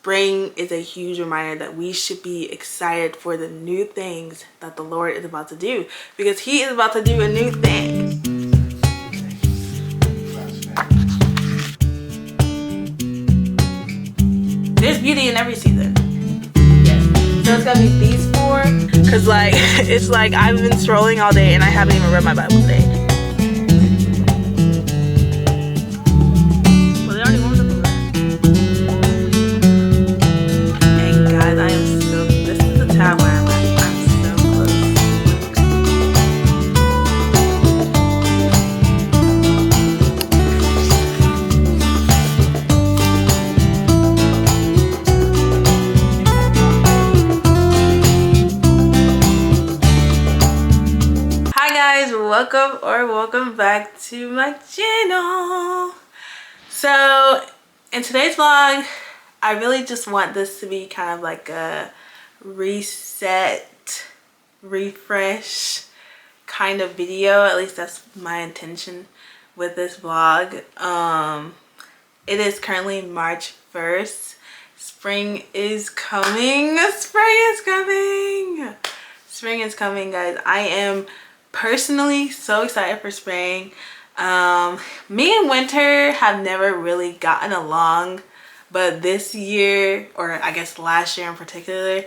spring is a huge reminder that we should be excited for the new things that the Lord is about to do, because he is about to do a new thing. There's beauty in every season. Yes. So it's gonna be these four, because like it's like I've been scrolling all day and I haven't even read my Bible today. Well, they already warmed up over there. Hey guys, I am so, this is the tab where I'm at. I'm so close. Welcome back to my channel. So in today's vlog, I really just want this to be kind of like a reset, refresh kind of video. At least that's my intention with this vlog. It is currently March 1st. Spring is coming. Spring is coming. Spring is coming, guys. I am personally so excited for spring. Me and winter have never really gotten along, but this year, or I guess last year in particular,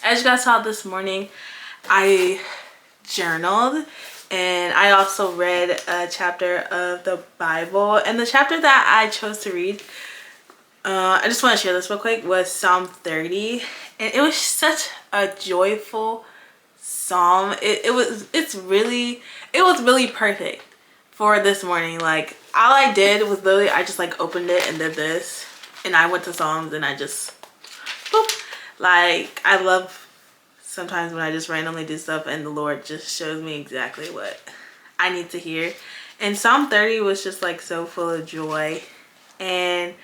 as you guys saw this morning, I journaled and I also read a chapter of the Bible, and the chapter that I chose to read, I just want to share this real quick, was Psalm 30, and it was such a joyful psalm. It was really perfect for this morning. Like, all I did was literally I just like opened it and did this, and I went to Psalms and I just boop. Like, I love sometimes when I just randomly do stuff and the Lord just shows me exactly what I need to hear. And Psalm 30 was just like so full of joy. And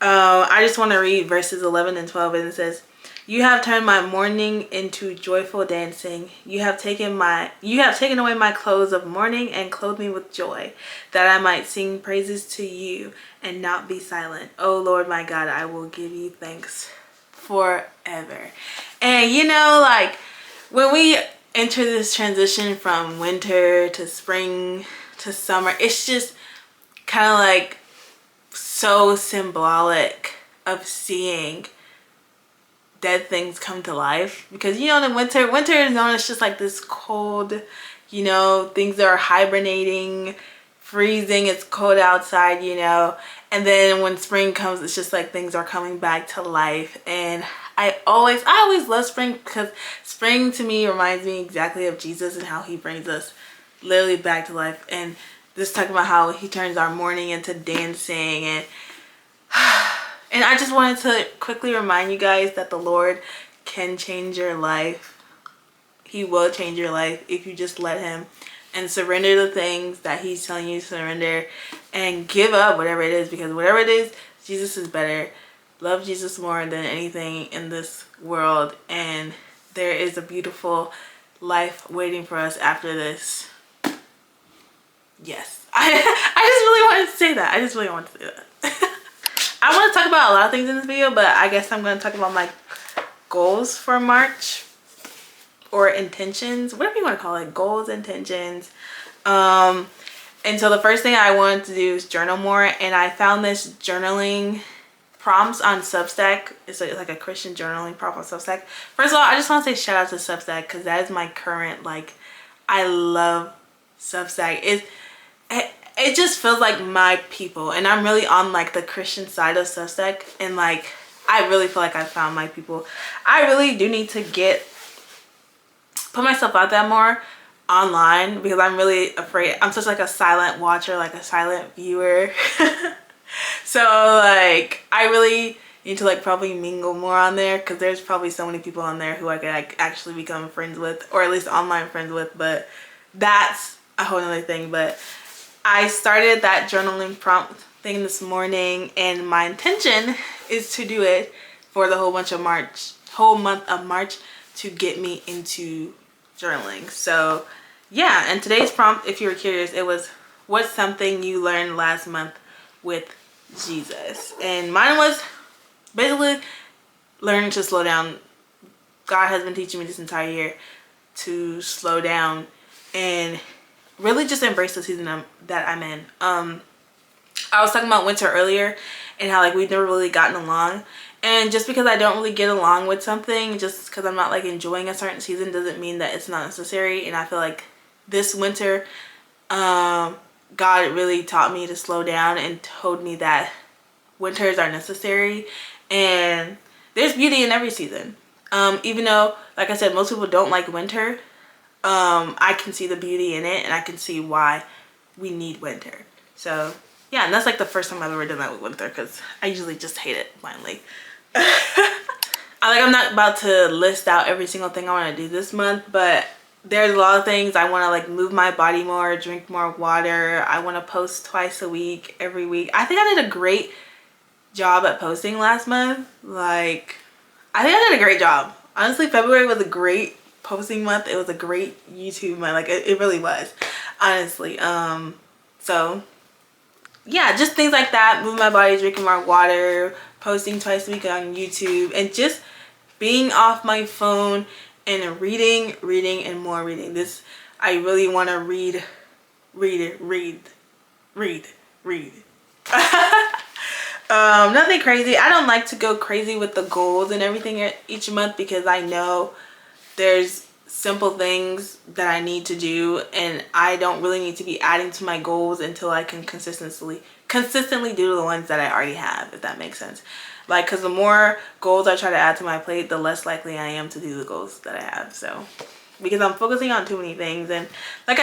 I just want to read verses 11 and 12, and it says, "You have turned my mourning into joyful dancing. You have taken away my clothes of mourning and clothed me with joy, that I might sing praises to you and not be silent. Oh Lord my God, I will give you thanks forever." And you know, like when we enter this transition from winter to spring to summer, it's just kind of like so symbolic of seeing dead things come to life. Because you know, in winter is known as just like this cold, you know, things are hibernating, freezing, it's cold outside, you know. And then when spring comes, it's just like things are coming back to life. And I always love spring, because spring to me reminds me exactly of Jesus and how he brings us literally back to life. And this talking about how he turns our mourning into dancing. And I just wanted to quickly remind you guys that the Lord can change your life. He will change your life if you just let him and surrender the things that he's telling you to surrender, and give up whatever it is, because whatever it is, Jesus is better. Love Jesus more than anything in this world, and there is a beautiful life waiting for us after this. Yes. I just really wanted to say that. I just really wanted to say that. I want to talk about a lot of things in this video, but I guess I'm going to talk about my goals for March, or intentions, whatever you want to call it, goals, intentions. And so the first thing I wanted to do is journal more, and I found this journaling prompts on Substack. It's like a Christian journaling prompt on Substack. First of all, I just want to say shout out to Substack, because that is my current, like, I love Substack. It just feels like my people, and I'm really on like the Christian side of Substack, and like I really feel like I found my people. I really do need to put myself out there more online, because I'm really afraid. I'm such like a silent watcher, like a silent viewer. So like I really need to like probably mingle more on there, because there's probably so many people on there who I could like actually become friends with, or at least online friends with, but that's a whole nother thing. But I started that journaling prompt thing this morning, and my intention is to do it for the whole month of March to get me into journaling. So yeah, and today's prompt, if you were curious, it was, what's something you learned last month with Jesus? And mine was basically learning to slow down. God has been teaching me this entire year to slow down and really just embrace the season that I'm in. I was talking about winter earlier and how like we've never really gotten along, and just because I don't really get along with something, just because I'm not like enjoying a certain season, doesn't mean that it's not necessary. And I feel like this winter, God really taught me to slow down and told me that winters are necessary and there's beauty in every season. Even though, like I said, most people don't like winter, I can see the beauty in it, and I can see why we need winter. So yeah, and that's like the first time I've ever done that with winter, because I usually just hate it blindly. I'm not about to list out every single thing I want to do this month, but there's a lot of things. I want to like move my body more, drink more water. I want to post twice a week, every week. I think I did a great job at posting last month. Like, I think I did a great job. Honestly, February was a great posting month. It was a great YouTube month. Like, it really was, honestly. So yeah, just things like that. Moving my body, drinking more water, posting twice a week on YouTube, and just being off my phone and reading, and more reading. I really want to read. Nothing crazy. I don't like to go crazy with the goals and everything each month, because I know there's simple things that I need to do, and I don't really need to be adding to my goals until I can consistently do the ones that I already have, if that makes sense. Like, because the more goals I try to add to my plate, the less likely I am to do the goals that I have. So because I'm focusing on too many things, and like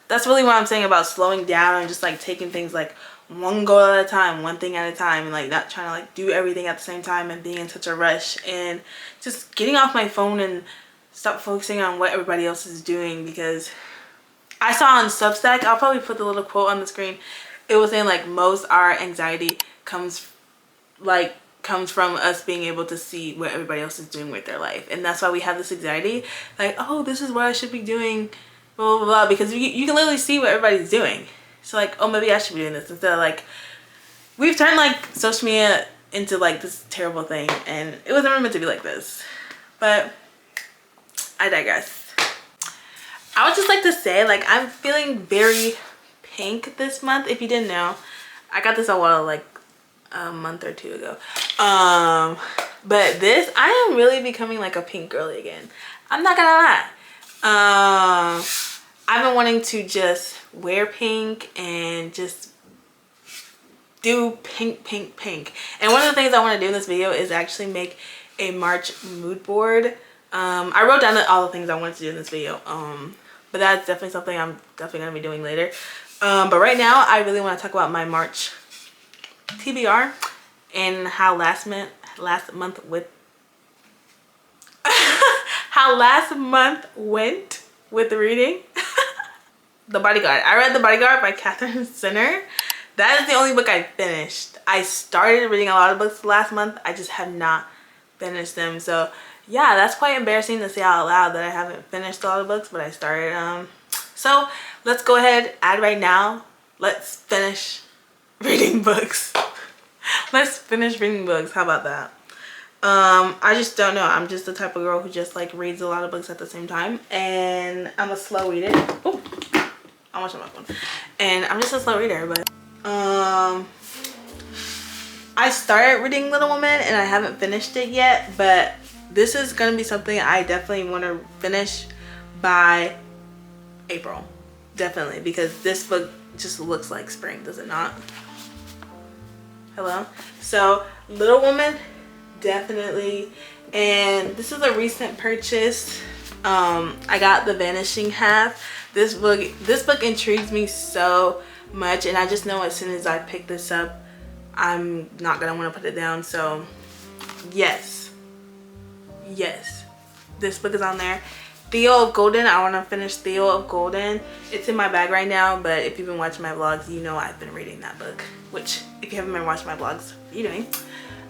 that's really what I'm saying about slowing down and just like taking things like one goal at a time, one thing at a time, and like not trying to like do everything at the same time and being in such a rush, and just getting off my phone and stop focusing on what everybody else is doing. Because I saw on Substack, I'll probably put the little quote on the screen, it was saying like most our anxiety comes from us being able to see what everybody else is doing with their life. And that's why we have this anxiety, like, oh, this is what I should be doing, blah blah blah, because you can literally see what everybody's doing. So like, oh, maybe I should be doing this, instead of like, we've turned like social media into like this terrible thing, and it was never meant to be like this. But I digress. I would just like to say, like, I'm feeling very pink this month. If you didn't know, I got this like a month or two ago. But this, I am really becoming like a pink girly again. I'm not gonna lie. I've been wanting to just wear pink and just do pink. And one of the things I want to do in this video is actually make a March mood board. I wrote down all the things I wanted to do in this video. But that's definitely something I'm definitely going to be doing later. But right now, I really want to talk about my March TBR and how last month went with reading. The Bodyguard. I read The Bodyguard by Catherine Sinner. That is the only book I finished. I started reading a lot of books last month. I just have not finished them. So yeah, that's quite embarrassing to say out loud that I haven't finished a lot of books, but I started. So let's go ahead, right now. Let's finish reading books. Let's finish reading books. How about that? I just don't know. I'm just the type of girl who just like reads a lot of books at the same time, and I'm a slow reader. Oh, I'm watching my phone. And I'm just a slow reader, but I started reading Little Women and I haven't finished it yet, but this is gonna be something I definitely want to finish by April. Definitely, because this book just looks like spring, does it not? Hello? So Little Woman, definitely. And this is a recent purchase. I got The Vanishing Half. This book intrigues me so much, and I just know as soon as I pick this up, I'm not gonna want to put it down. So yes, this book is on there. Theo of Golden, I want to finish Theo of Golden. It's in my bag right now, but if you've been watching my vlogs, you know I've been reading that book, which if you haven't been watching my vlogs, what are you doing?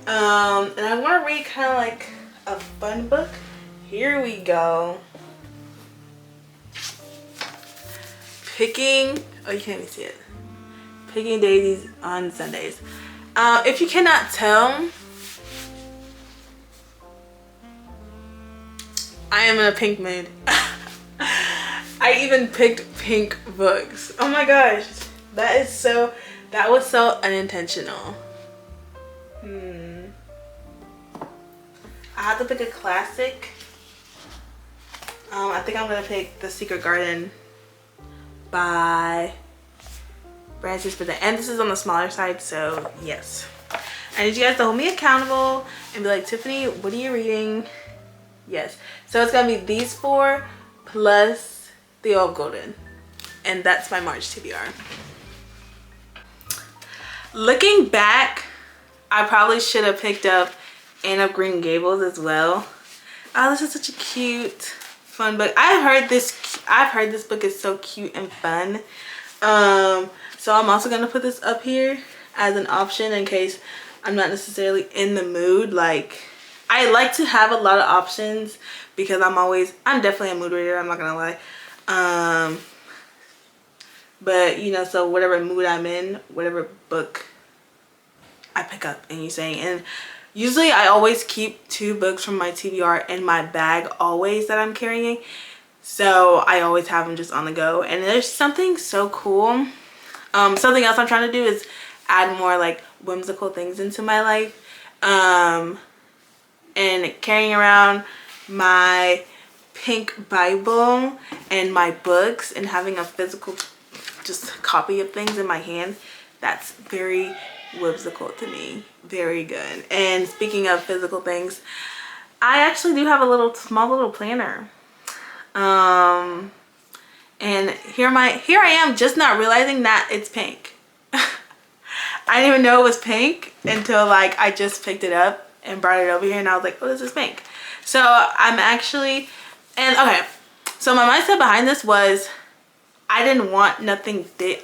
And I want to read kind of like a fun book. Here we go. Oh, you can't even see it. Picking Daisies on Sundays. If you cannot tell, I am in a pink mood. I even picked pink books. Oh my gosh. That was so unintentional. I have to pick a classic. I think I'm gonna pick The Secret Garden by Francis Rivers, and this is on the smaller side, so yes. I need you guys to hold me accountable and be like, Tiffany, what are you reading? Yes. So it's gonna be these 4 plus The Old Golden, and that's my March TBR. Looking back, I probably should have picked up Anne of Green Gables as well. Oh, this is such a cute, fun book. I've heard this book is so cute and fun. So I'm also gonna put this up here as an option in case I'm not necessarily in the mood. Like, I like to have a lot of options because I'm definitely a mood reader, I'm not gonna lie. But you know, so whatever mood I'm in, whatever book I pick up and you say, and usually I always keep 2 books from my TBR in my bag always that I'm carrying. So I always have them just on the go. And there's something so cool. Something else I'm trying to do is add more like whimsical things into my life. And carrying around my pink Bible and my books and having a physical just copy of things in my hand, that's very whimsical to me. Very good. And speaking of physical things, I actually do have a small little planner. And here I am just not realizing that it's pink. I didn't even know it was pink until like I just picked it up and brought it over here and I was like, oh, this is pink. So I'm actually, and okay, so my mindset behind this was I didn't want nothing big.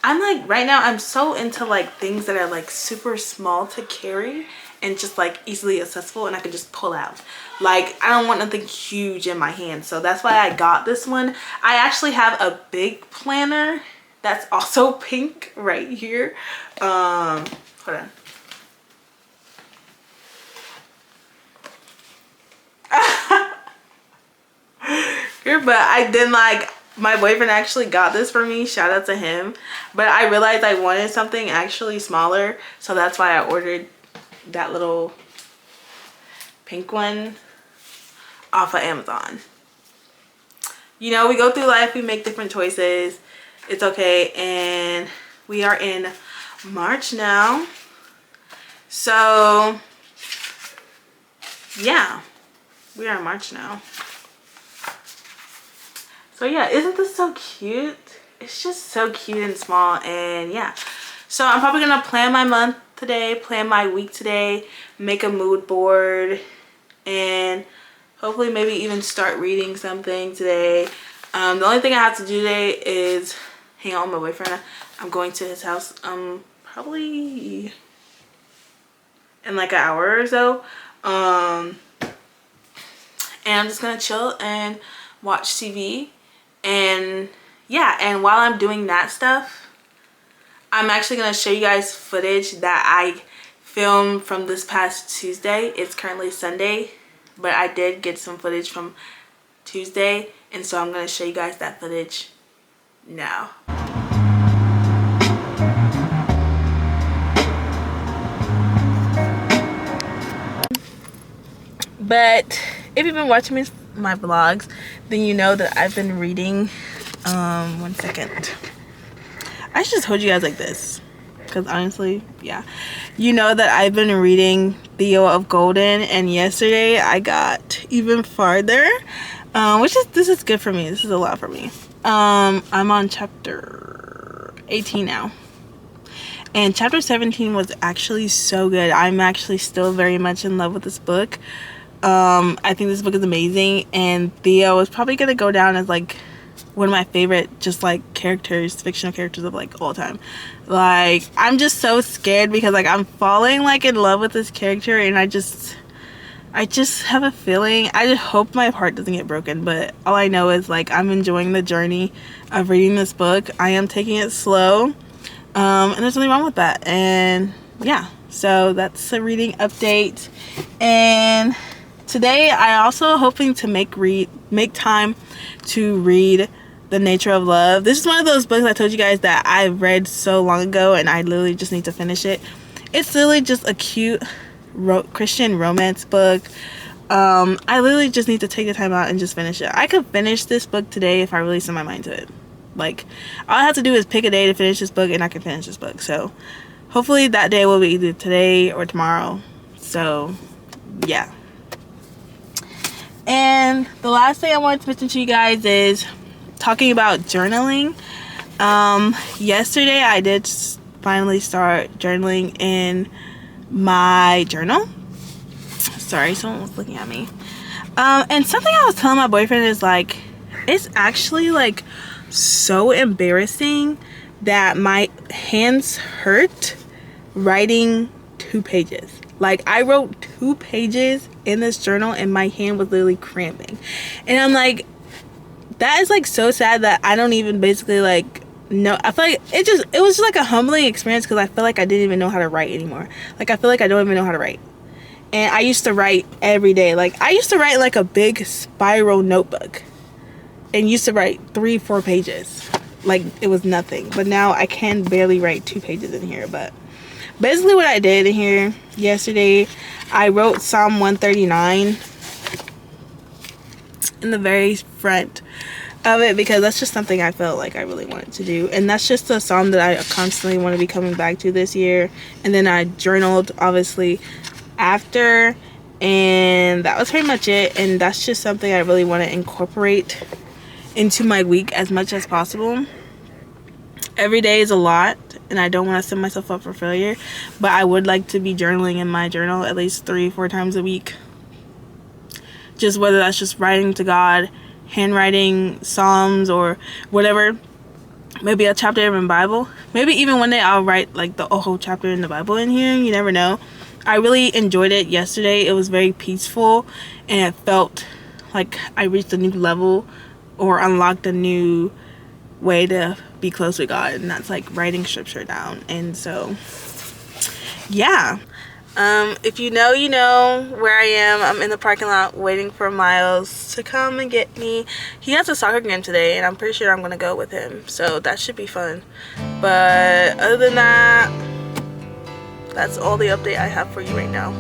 I'm like, right now I'm so into like things that are like super small to carry and just like easily accessible and I can just pull out. Like, I don't want nothing huge in my hand, so that's why I got this one. I actually have a big planner that's also pink right here. Hold on. But I didn't like, my boyfriend actually got this for me, shout out to him, but I realized I wanted something actually smaller, so that's why I ordered that little pink one off of Amazon. You know, we go through life, we make different choices, it's okay. And we are in March now, so yeah, we are in March now. So yeah, isn't this so cute? It's just so cute and small. And yeah, so I'm probably gonna plan my month today, plan my week today, make a mood board, and hopefully maybe even start reading something today. The only thing I have to do today is hang out with my boyfriend. I'm going to his house probably in like an hour or so, and I'm just gonna chill and watch TV. And yeah, and while I'm doing that stuff, I'm actually going to show you guys footage that I filmed from this past Tuesday. It's currently Sunday, but I did get some footage from Tuesday, and so I'm going to show you guys that footage now. But if you've been watching my vlogs, then you know that I've been reading, one second, I should just hold you guys like this, because honestly, yeah, you know that I've been reading Theo of Golden, and yesterday I got even farther, this is good for me. This is a lot for me. I'm on chapter 18 now, and chapter 17 was actually so good. I'm actually still very much in love with this book. I think this book is amazing, and Theo is probably gonna go down as like one of my favorite just like characters, fictional characters of like all time. Like, I'm just so scared because like I'm falling like in love with this character, and I just have a feeling, I just hope my heart doesn't get broken, but all I know is like I'm enjoying the journey of reading this book. I am taking it slow, and there's nothing wrong with that. And yeah, so that's a reading update. And today I also hoping to make time to read The Nature of Love. This is one of those books I told you guys that I read so long ago and I literally just need to finish it. It's literally just a cute Christian romance book. I literally just need to take the time out and just finish it. I could finish this book today if I really set my mind to it. Like, all I have to do is pick a day to finish this book and I can finish this book. So hopefully that day will be either today or tomorrow. So yeah. And the last thing I wanted to mention to you guys is talking about journaling. Yesterday I did finally start journaling in my journal. Sorry, someone was looking at me. And something I was telling my boyfriend is like, it's actually like so embarrassing that my hands hurt writing 2 pages. Like, I wrote 2 pages in this journal and my hand was literally cramping. And I'm like, that is like so sad that I don't even basically like know. I feel like it was just like a humbling experience because I feel like I didn't even know how to write anymore. Like, I feel like I don't even know how to write. And I used to write every day. Like, I used to write like a big spiral notebook and used to write 3-4 pages. Like, it was nothing. But now I can barely write 2 pages in here. But basically what I did in here yesterday, I wrote Psalm 139 in the very front of it because that's just something I felt like I really wanted to do. And that's just a psalm that I constantly want to be coming back to this year. And then I journaled, obviously, after, and that was pretty much it. And that's just something I really want to incorporate into my week as much as possible. Every day is a lot and I don't want to set myself up for failure, but I would like to be journaling in my journal at least 3-4 times a week. Just whether that's just writing to God, handwriting psalms, or whatever. Maybe a chapter in the Bible. Maybe even one day I'll write like the whole chapter in the Bible in here. You never know. I really enjoyed it yesterday. It was very peaceful and it felt like I reached a new level or unlocked a new way to be close with God, and that's like writing scripture down. And so yeah, if you know, you know where I am. I'm in the parking lot waiting for Miles to come and get me. He has a soccer game today and I'm pretty sure I'm gonna go with him, so that should be fun. But other than that, that's all the update I have for you right now.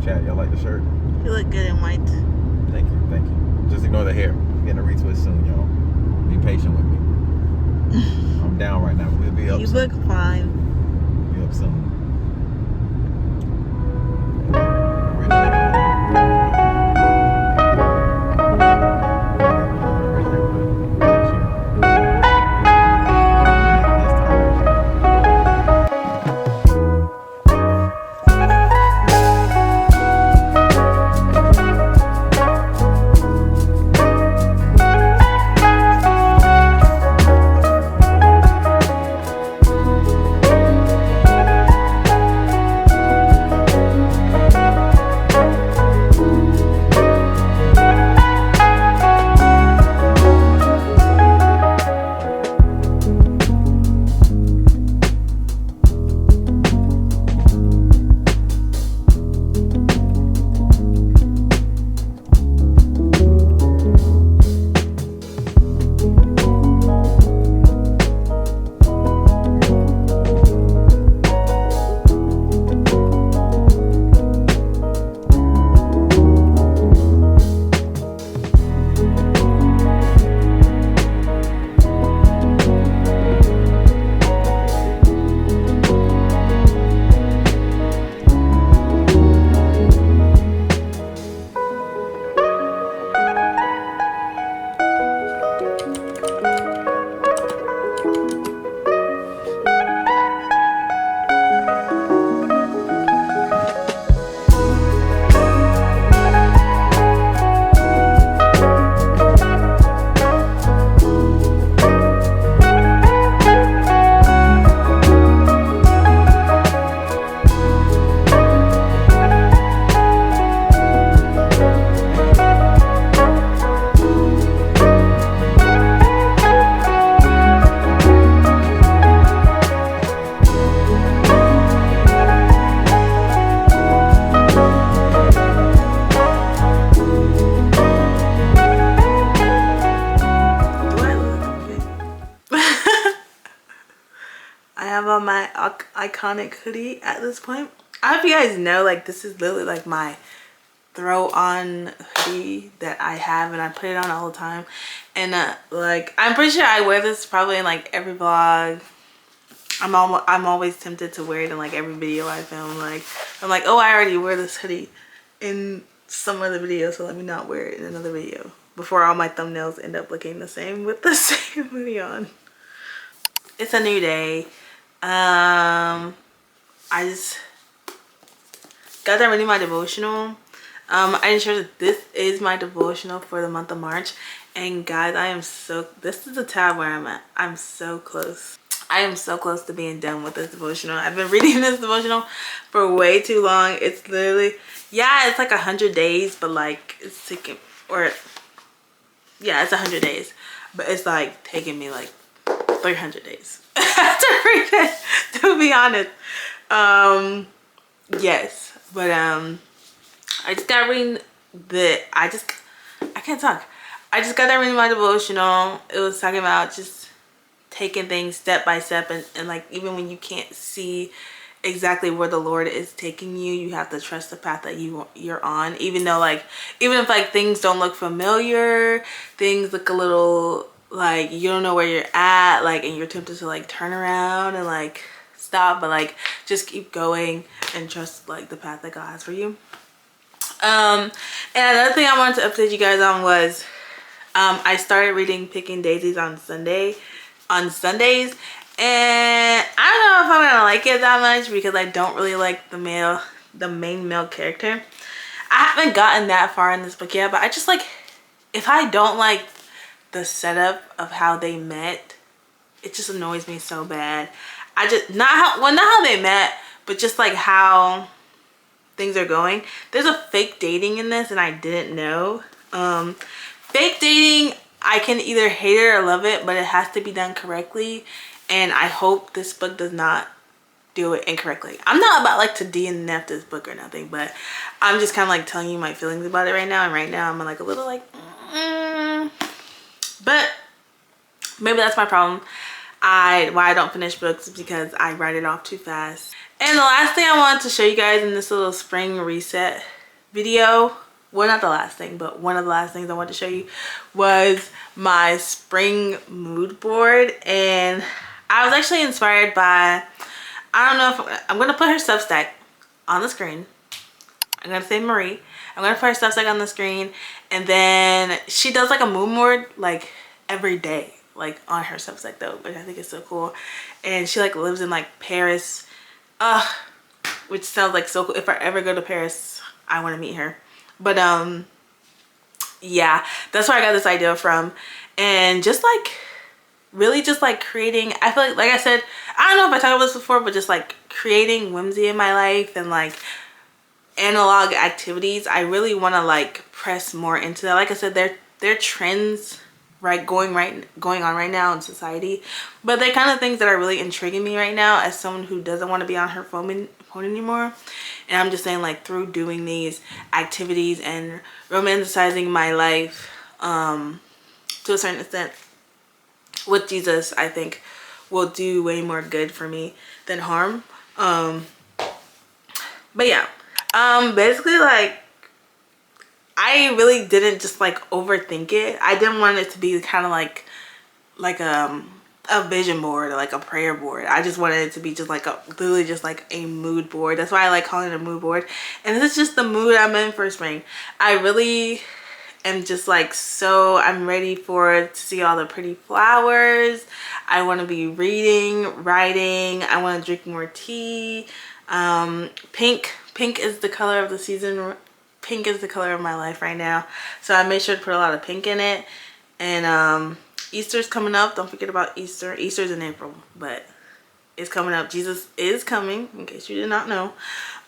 Chat, y'all like the shirt? You look good in white. Thank you, thank you. Just ignore the hair. I'm getting a retwist soon, y'all. Be patient with me. I'm down right now. We'll be up You soon. look fine. We'll be up soon. iconic hoodie at this point. I hope you guys know, like, this is literally like my throw on hoodie that I have, and I put it on all the time. And like, I'm pretty sure I wear this probably in like every vlog. I'm always tempted to wear it in like every video I film. Like, I'm like, oh, I already wear this hoodie in some other video, so let me not wear it in another video before all my thumbnails end up looking the same with the same hoodie on. It's a new day. I just got done reading my devotional. I ensure that this is my devotional for the month of March. And guys, this is the tab where I'm at. I'm so close. I am so close to being done with this devotional. I've been reading this devotional for way too long. It's literally, yeah, it's like 100 days, but like it's taking, or yeah, it's 100 days, but it's like taking me like 300 days to read it, to be honest. Yes, but I just got reading I can't talk. I just got done reading my devotional. It was talking about just taking things step by step, and like, even when you can't see exactly where the Lord is taking you, you have to trust the path that you're on. Even though, like, even if like things don't look familiar, things look a little like you don't know where you're at, like, and you're tempted to like turn around and like stop, but like just keep going and trust like the path that God has for you. And another thing I wanted to update you guys on was I started reading Picking Daisies on Sundays, and I don't know if I'm gonna like it that much because I don't really like the main male character. I haven't gotten that far in this book yet, but I just like, if I don't like the setup of how they met, it just annoys me so bad. I just, not how they met, but just like how things are going. There's a fake dating in this, and I didn't know. Fake dating, I can either hate it or love it, but it has to be done correctly, and I hope this book does not do it incorrectly. I'm not about like to DNF this book or nothing, but I'm just kind of like telling you my feelings about it right now, and right now I'm like a little like but maybe that's my problem. Why I don't finish books is because I write it off too fast. And the last thing I wanted to show you guys in this little spring reset video, well, not the last thing, but one of the last things I wanted to show you was my spring mood board. And I was actually inspired by, I don't know if I'm gonna put her Substack on the screen. I'm gonna say Marie. I'm gonna put her Substack on the screen, and then she does like a mood board like every day, like on her Substack though, which I think is so cool. And she like lives in like Paris, which sounds like so cool. If I ever go to Paris, I want to meet her. But yeah, that's where I got this idea from. And just like really just like creating, I feel like I said, I don't know if I talked about this before, but just like creating whimsy in my life and like analog activities. I really want to like press more into that. Like I said, they're trends going on right now in society, but they're kind of things that are really intriguing me right now as someone who doesn't want to be on her phone anymore. And I'm just saying, like, through doing these activities and romanticizing my life to a certain extent with Jesus, I think will do way more good for me than harm. But yeah, basically, like, I really didn't just like overthink it. I didn't want it to be kind of like a vision board or like a prayer board. I just wanted it to be just like literally just like a mood board. That's why I like calling it a mood board. And this is just the mood I'm in for spring. I really am just like, so I'm ready to see all the pretty flowers. I want to be reading, writing. I want to drink more tea. Pink is the color of the season. Pink is the color of my life right now, so I made sure to put a lot of pink in it. And Easter's coming up. Don't forget about Easter. Easter's in April, but it's coming up. Jesus is coming, in case you did not know.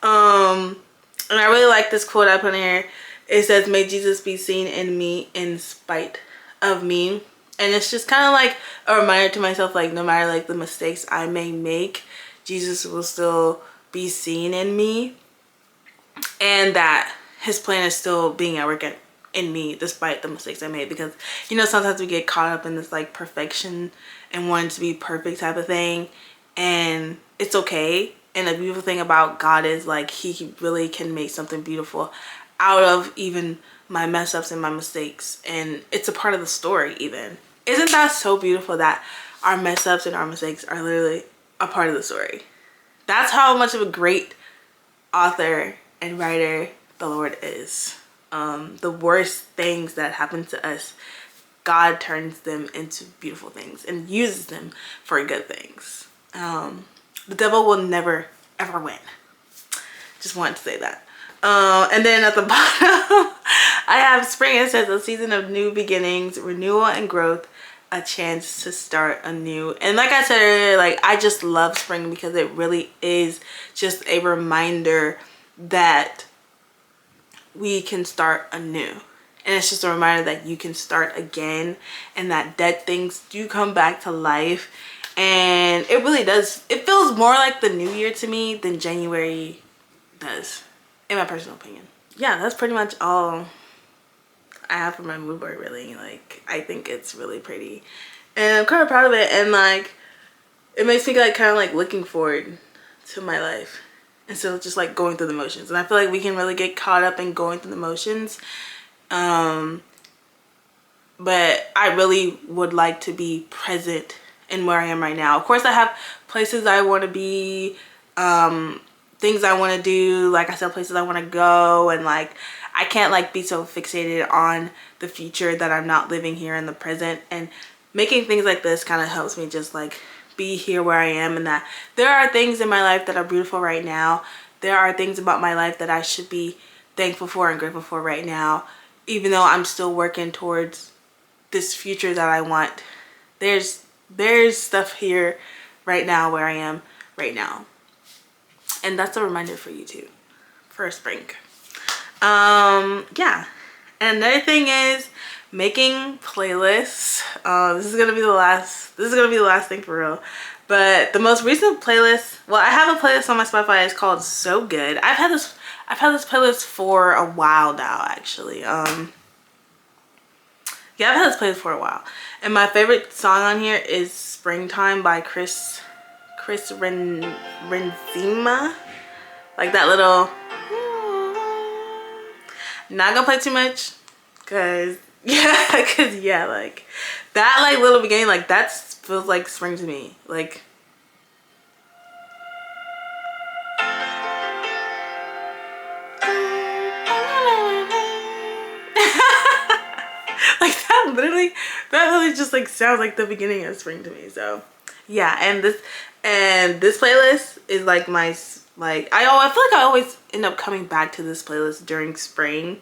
And I really like this quote I put in here. It says, "May Jesus be seen in me in spite of me." And it's just kind of like a reminder to myself, like, no matter like the mistakes I may make, Jesus will still be seen in me, and that his plan is still being at work in me despite the mistakes I made. Because, you know, sometimes we get caught up in this like perfection and wanting to be perfect type of thing, and it's okay. And the beautiful thing about God is like he really can make something beautiful out of even my mess ups and my mistakes, and it's a part of the story. Even isn't that so beautiful that our mess ups and our mistakes are literally a part of the story? That's how much of a great author and writer the Lord is. The worst things that happen to us, God turns them into beautiful things and uses them for good things. The devil will never ever win. Just wanted to say that. And then at the bottom I have spring. It says a season of new beginnings, renewal and growth, a chance to start anew. And like I said earlier, like I just love spring because it really is just a reminder that we can start anew. And it's just a reminder that you can start again, and that dead things do come back to life. And it really does. It feels more like the new year to me than January does, in my personal opinion. Yeah, that's pretty much all I have for my mood board, really. Like, I think it's really pretty. And I'm kind of proud of it. And, like, it makes me, like, kind of, like, looking forward to my life instead of just, like, going through the motions. And I feel like we can really get caught up in going through the motions. But I really would like to be present in where I am right now. Of course, I have places I want to be, things I want to do, like I said, places I want to go, and like I can't like be so fixated on the future that I'm not living here in the present. And making things like this kind of helps me just like be here where I am, and that there are things in my life that are beautiful right now. There are things about my life that I should be thankful for and grateful for right now, even though I'm still working towards this future that I want. There's stuff here right now where I am right now. And that's a reminder for you too, for spring. Yeah. And another thing is making playlists. This is gonna be the last thing for real. But the most recent playlist, well, I have a playlist on my Spotify. It's called So Good. I've had this playlist for a while now, actually. Yeah, I've had this playlist for a while. And my favorite song on here is Springtime by Christain. Like that little, not gonna play too much because yeah, like that like little beginning, like that feels like spring to me. Like like that literally just like sounds like the beginning of spring to me. So yeah, and this playlist is like my, like I feel like I always end up coming back to this playlist during spring.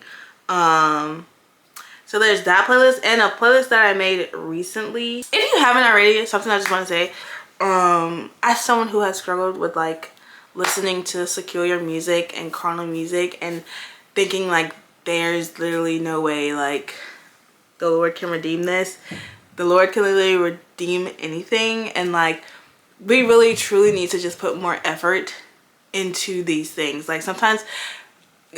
So there's that playlist, and a playlist that I made recently. If you haven't already, something I just want to say, as someone who has struggled with like listening to secular music and carnal music and thinking like there's literally no way like the Lord can redeem this. The Lord can literally redeem anything, and like we really truly need to just put more effort into these things. Like sometimes,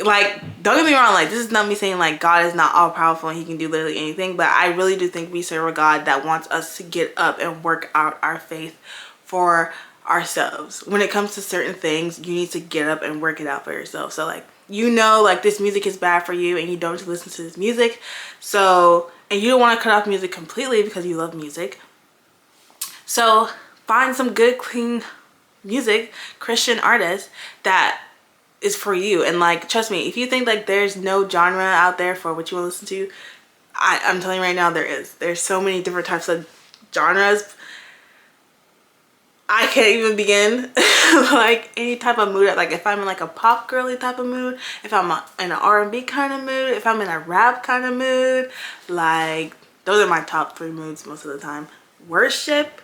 like don't get me wrong, like this is not me saying like God is not all powerful and he can do literally anything, but I really do think we serve a God that wants us to get up and work out our faith for ourselves. When it comes to certain things, you need to get up and work it out for yourself. So like, you know, like this music is bad for you and you don't listen to this music, so, and you don't want to cut off music completely because you love music, so find some good clean music, Christian artists that is for you. And like trust me, if you think like there's no genre out there for what you want to listen to, I'm telling you right now, there's so many different types of genres. I can't even begin. Like any type of mood, like if I'm in like a pop girly type of mood, if I'm in an R&B kind of mood, if I'm in a rap kind of mood, like those are my top 3 moods most of the time. Worship,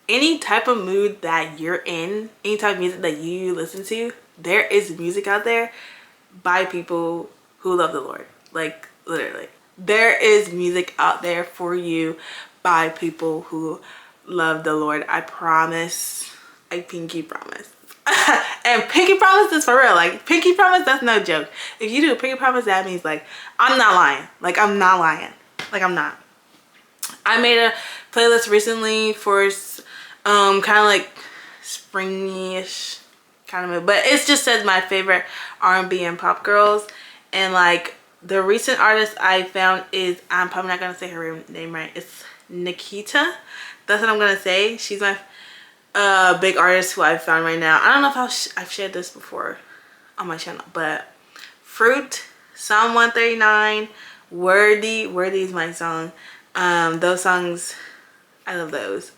any type of mood that you're in, any type of music that you listen to, there is music out there by people who love the Lord. Like literally, there is music out there for you by people who love the Lord. I promise. I pinky promise. And pinky promise is for real. Like pinky promise, that's no joke. If you do a pinky promise, that means like I'm not lying. Like I'm not lying. Like I'm not. I made a playlist recently for kind of like springy-ish kind of mood. But it just says my favorite R&B and pop girls. And like the recent artist I found is, I'm probably not gonna say her name right, it's Nikita. That's what I'm gonna say. She's my big artist who I found right now. I don't know if I've shared this before on my channel, but Fruit, Psalm 139, Wordy is my song. Those songs, I love those.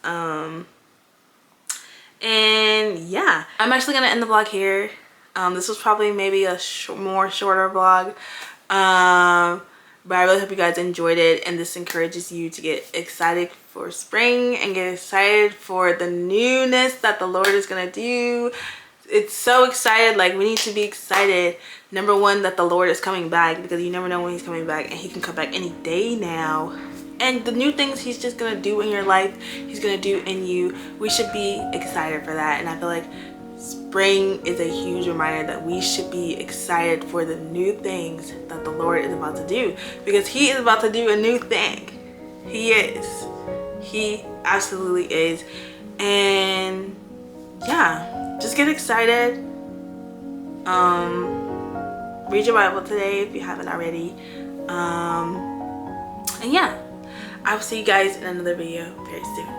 And yeah, I'm actually gonna end the vlog here. This was probably maybe a more shorter vlog, but I really hope you guys enjoyed it, and this encourages you to get excited for spring and get excited for the newness that the Lord is gonna do. It's so excited. Like, we need to be excited, number one, that the Lord is coming back, because you never know when he's coming back, and he can come back any day now. And the new things he's just gonna do in your life, he's gonna do in you. We should be excited for that. And I feel like spring is a huge reminder that we should be excited for the new things that the Lord is about to do, because he is about to do a new thing. He is. He absolutely is. And yeah, just get excited. Read your Bible today if you haven't already. And yeah, I will see you guys in another video very soon.